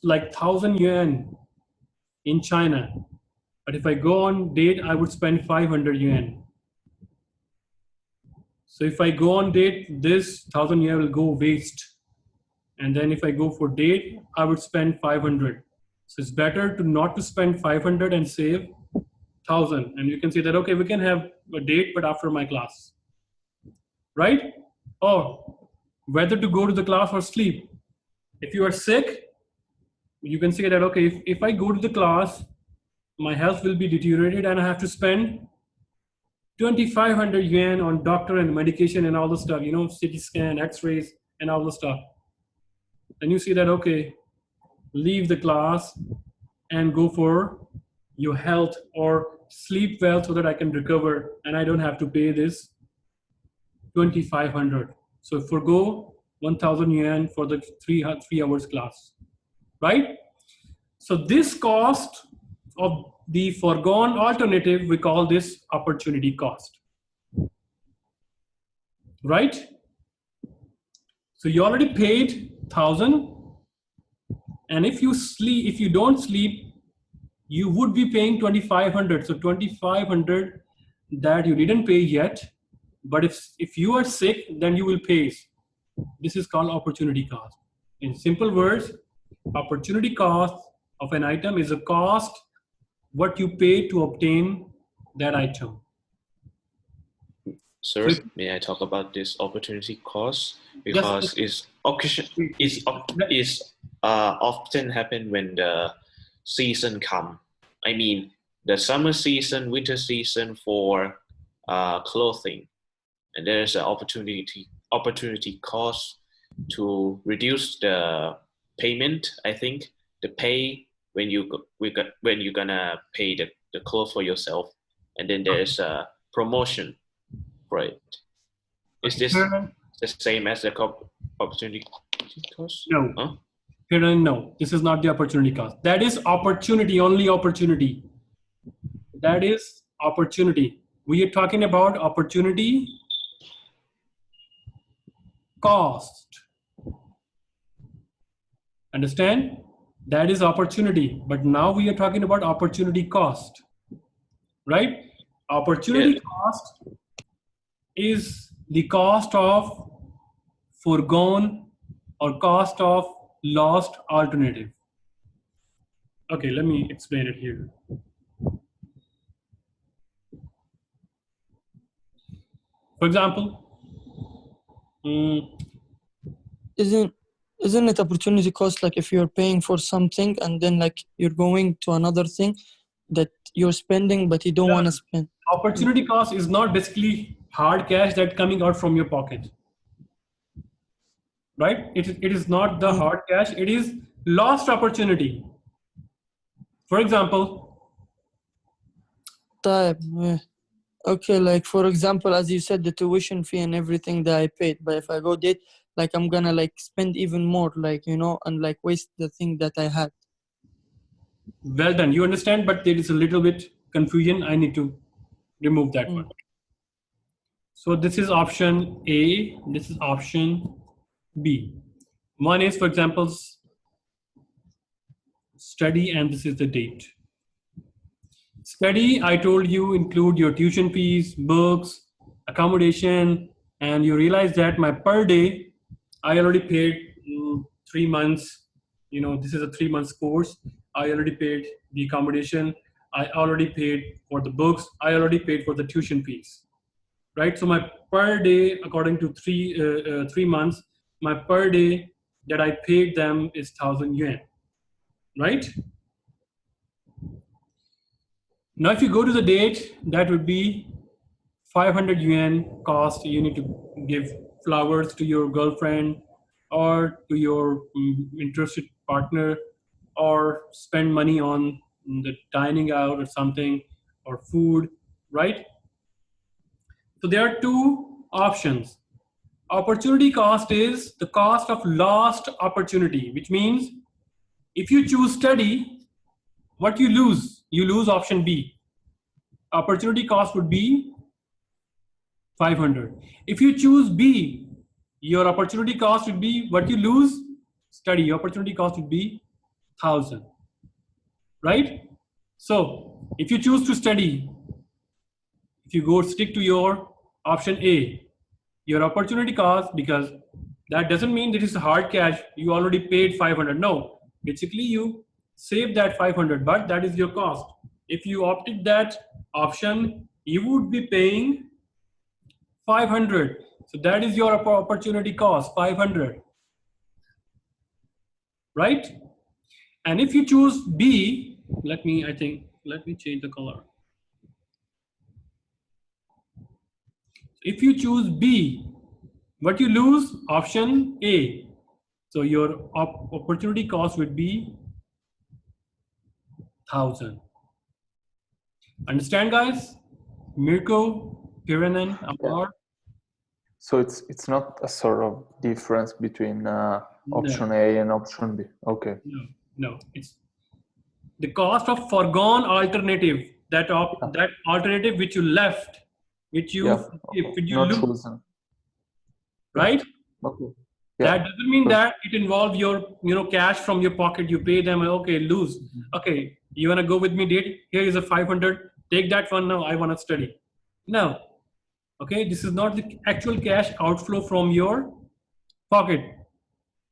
like 1,000 yuan in China. But if I go on date, I would spend 500 yuan. So if I go on date, this 1,000 yuan will go waste. And then if I go for date, I would spend 500. So it's better to not to spend 500 and save 1,000. And you can say that, okay, we can have a date, but after my class, right? Or whether to go to the class or sleep. If you are sick, you can say that, okay, if I go to the class, my health will be deteriorated and I have to spend 2,500 yuan on doctor and medication and all the stuff, you know, CT scan, x-rays and all the stuff. Then you see that, okay, leave the class and go for your health or sleep well so that I can recover and I don't have to pay this 2,500. So forgo 1,000 yuan for the three hours class, right? So this cost of the foregone alternative, we call this opportunity cost, right? So you already paid 1,000, and if you don't sleep, you would be paying 2,500. So 2,500 that you didn't pay yet, but if you are sick, then you will pay. This is called opportunity cost. In simple words, opportunity cost of an item is a cost what you pay to obtain that item. Sir, may I talk about this opportunity cost? Because yes. it's often happen when the season come. I mean, the summer season, winter season for clothing, and there's an opportunity cost to reduce the payment. I think the pay when you're gonna pay the clothes for yourself, and then there's a promotion for it. Is this the same as the opportunity cost? No. Huh? No, this is not the opportunity cost. That is opportunity, only opportunity. That is opportunity. We are talking about opportunity cost. Understand? That is opportunity. But now we are talking about opportunity cost. Right? Opportunity cost is the cost of foregone or cost of lost alternative. Okay, let me explain it here. For example, isn't it opportunity cost like if you're paying for something and then like you're going to another thing that you're spending but you don't want to spend? Opportunity cost is not basically hard cash that's coming out from your pocket, right? It is not the hard cash, it is lost opportunity. For example, okay, like for example, as you said, the tuition fee and everything that I paid, but if I go date, like I'm gonna like spend even more, like, you know, and like waste the thing that I had. Well done, you understand, but there is a little bit confusion. I need to remove that one. So this is option A, this is option B. One is, for example, study, and this is the date. Study, I told you, include your tuition fees, books, accommodation, and you realize that my per day, I already paid 3 months, you know, this is a 3 months course. I already paid the accommodation. I already paid for the books. I already paid for the tuition fees, right? So my per day, according to 3 months, my per day that I paid them is 1,000 yuan, right? Now, if you go to the date, that would be 500 yuan cost. You need to give flowers to your girlfriend or to your interested partner, or spend money on the dining out or something, or food, right? So there are two options. Opportunity cost is the cost of lost opportunity, which means if you choose study, what you lose? You lose option B. Opportunity cost would be 500. If you choose B, your opportunity cost would be what you lose? Study. Your opportunity cost would be 1,000, right? So if you choose to study, if you go stick to your option A, your opportunity cost, because that doesn't mean that it's hard cash, you already paid 500. No, basically you save that 500, but that is your cost. If you opted that option, you would be paying 500. So that is your opportunity cost, 500, right? And if you choose B, let me change the color. If you choose B, what you lose? Option A. So your opportunity cost would be 1,000. Understand, guys? Mirko, Piranan, Amar? So it's not a sort of difference between option A and option B. Okay. No. It's the cost of foregone alternative. That alternative which you left, which you not lose, chosen. right? Okay. That doesn't mean that it involves your cash from your pocket. You pay them. Okay, lose. Okay, you wanna go with me, date? Here is a 500. Take that one now. I wanna study. No. Okay, this is not the actual cash outflow from your pocket.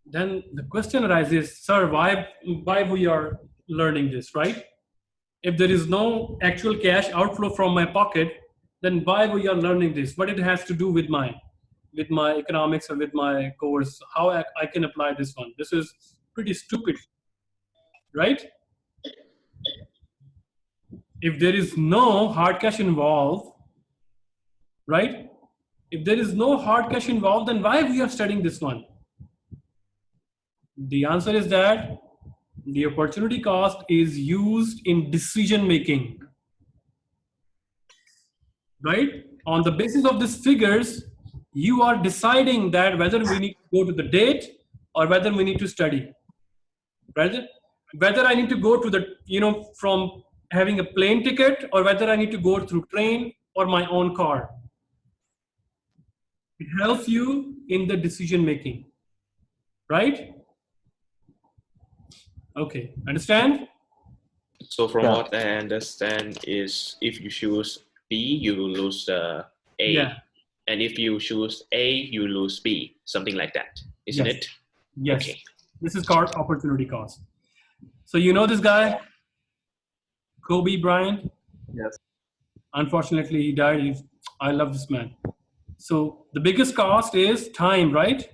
Then the question arises, sir, why we are learning this, right? If there is no actual cash outflow from my pocket, then why we are learning this? What it has to do with my economics or with my course? How I can apply this one? This is pretty stupid, right? If there is no hard cash involved, right? If there is no hard cash involved, then why we are studying this one? The answer is that the opportunity cost is used in decision making, right? On the basis of these figures, you are deciding that whether we need to go to the date or whether we need to study, right? Whether I need to go to the, from having a plane ticket or whether I need to go through train or my own car. It helps you in the decision making, right? Okay, understand? So from what I understand is if you choose B, you lose A. Yeah. And if you choose A, you lose B. Something like that, isn't it? Yes. Okay. This is called opportunity cost. So you know this guy, Kobe Bryant? Yes. Unfortunately, he died. I love this man. So the biggest cost is time, right?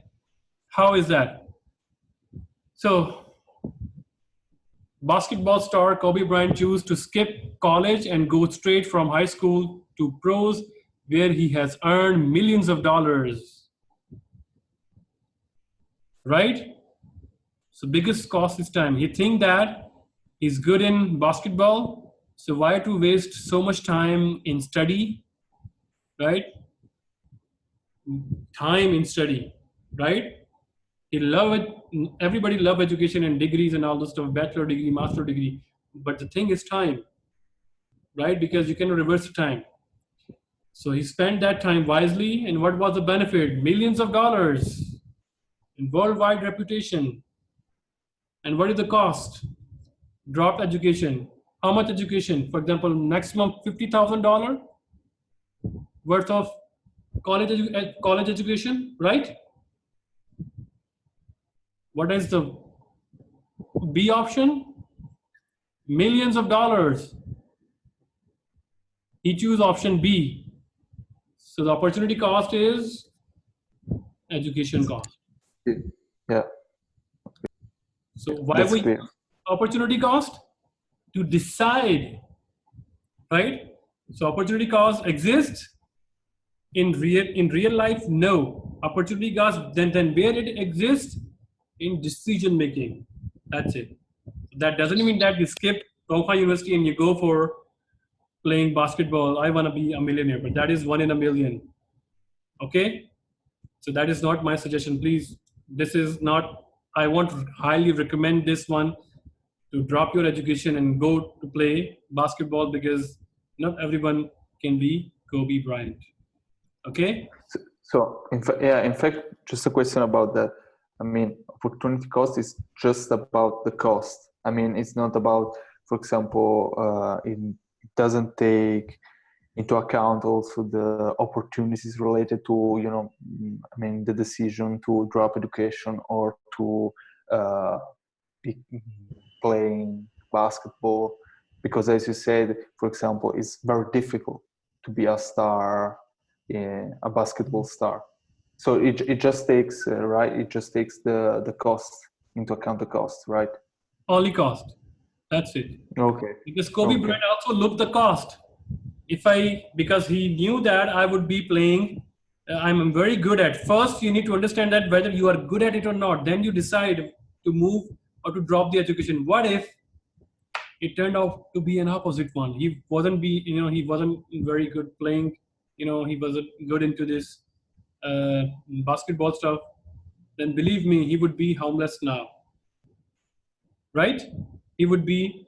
How is that? So basketball star Kobe Bryant chose to skip college and go straight from high school to pros, where he has earned millions of dollars. Right? So biggest cost is time. He think that he's good in basketball, so why to waste so much time in study, right? Time in study, right? He love it. Everybody love education and degrees and all this stuff, bachelor degree, master degree. But the thing is time, right? Because you can reverse the time. So he spent that time wisely, and what was the benefit? Millions of dollars in worldwide reputation. And what is the cost? Dropped education. How much education? For example, maximum $50,000 worth of college education, right? What is the B option? Millions of dollars. He choose option B. So the opportunity cost is education cost. Yeah. So why we opportunity cost? To decide, right? So opportunity cost exists in real life? No. Opportunity cost, then where it exists? In decision making. That's it. That doesn't mean that you skip Donghua University and you go for playing basketball. I want to be a millionaire, but that is 1 in a million. Okay? So that is not my suggestion. Please, this is not, I won't highly recommend this one to drop your education and go to play basketball, because not everyone can be Kobe Bryant. Okay? So in fact, just a question about that. I mean, opportunity cost is just about the cost. I mean, it's not about, for example, it doesn't take into account also the opportunities related to, you know, I mean, the decision to drop education or to be playing basketball, because as you said, for example, it's very difficult to be a star, a basketball star. So it just takes right. It just takes the cost into account, the cost, right? Only cost. That's it. Okay. Because Kobe Okay. Bryant also looked the cost. Because he knew that I would be playing, I'm very good at. First, you need to understand that whether you are good at it or not. Then you decide to move or to drop the education. What if it turned out to be an opposite one? He wasn't very good playing. He wasn't good into this basketball stuff. Then believe me, he would be homeless now, right? He would be,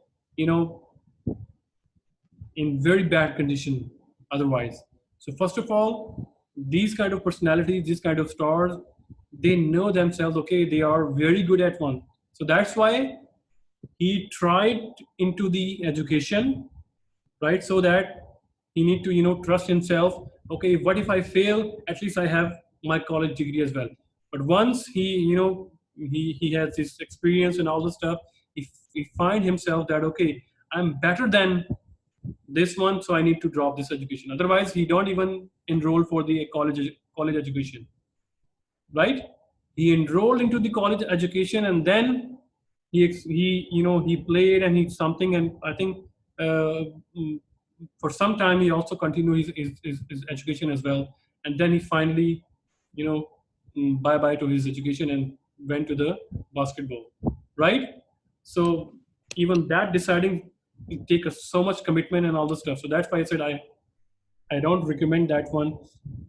in very bad condition otherwise. So first of all, these kind of personalities, these kind of stars, they know themselves, okay, they are very good at one. So that's why he tried into the education, right? So that he need to, trust himself. Okay, what if I fail? At least I have my college degree as well. But once he has this experience and all the stuff, he find himself that, okay, I'm better than this one, so I need to drop this education. Otherwise, he don't even enroll for the college education, right? He enrolled into the college education, and then he played and he something, and I think uh, mm, for some time he also continued his education as well, and then he finally, bye bye to his education and went to the basketball, right? So even that deciding it take us so much commitment and all the stuff. So that's why I said I don't recommend that one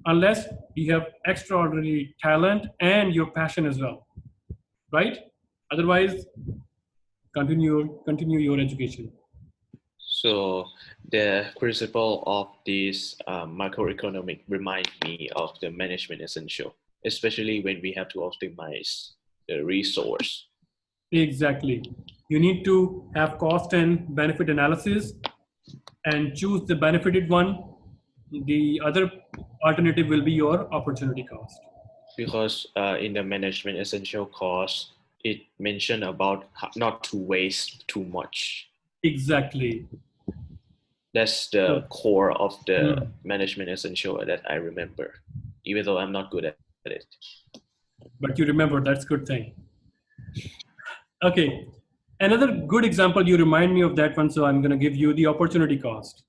unless you have extraordinary talent and your passion as well, right? Otherwise, continue your education. So the principle of this microeconomic remind me of the management essential, especially when we have to optimize the resource. Exactly. You need to have cost and benefit analysis and choose the benefited one. The other alternative will be your opportunity cost. Because in the management essential course, it mentioned about not to waste too much. Exactly. That's the core of the Mm. management essential that I remember, even though I'm not good at it. But you remember, that's good thing. Okay. Another good example, you remind me of that one, so I'm going to give you the opportunity cost.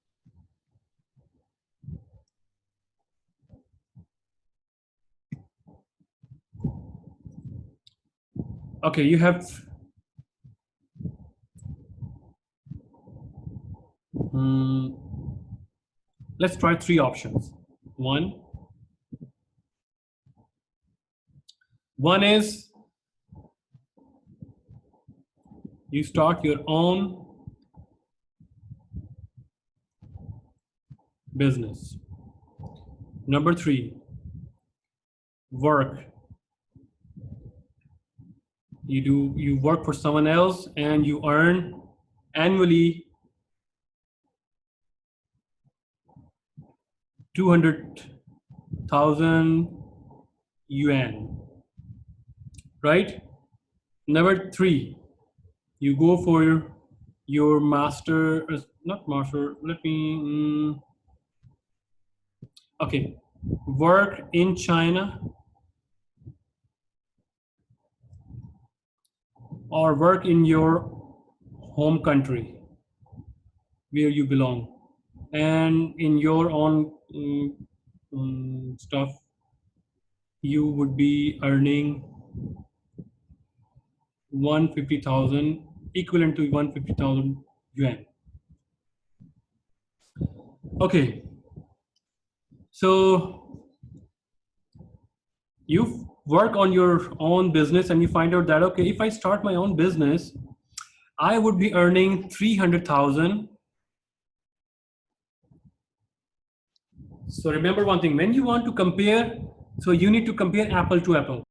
Okay, you have let's try three options. One is you start your own business. Number three, work. You work for someone else and you earn annually 200,000 yuan, right? Number three, you go for your master, not master, okay, work in China or work in your home country where you belong, and in your own stuff you would be earning 150,000, equivalent to 150,000 yuan. Okay, so you work on your own business and you find out that, okay, if I start my own business, I would be earning 300,000. So remember one thing, when you want to compare, so you need to compare apple to apple.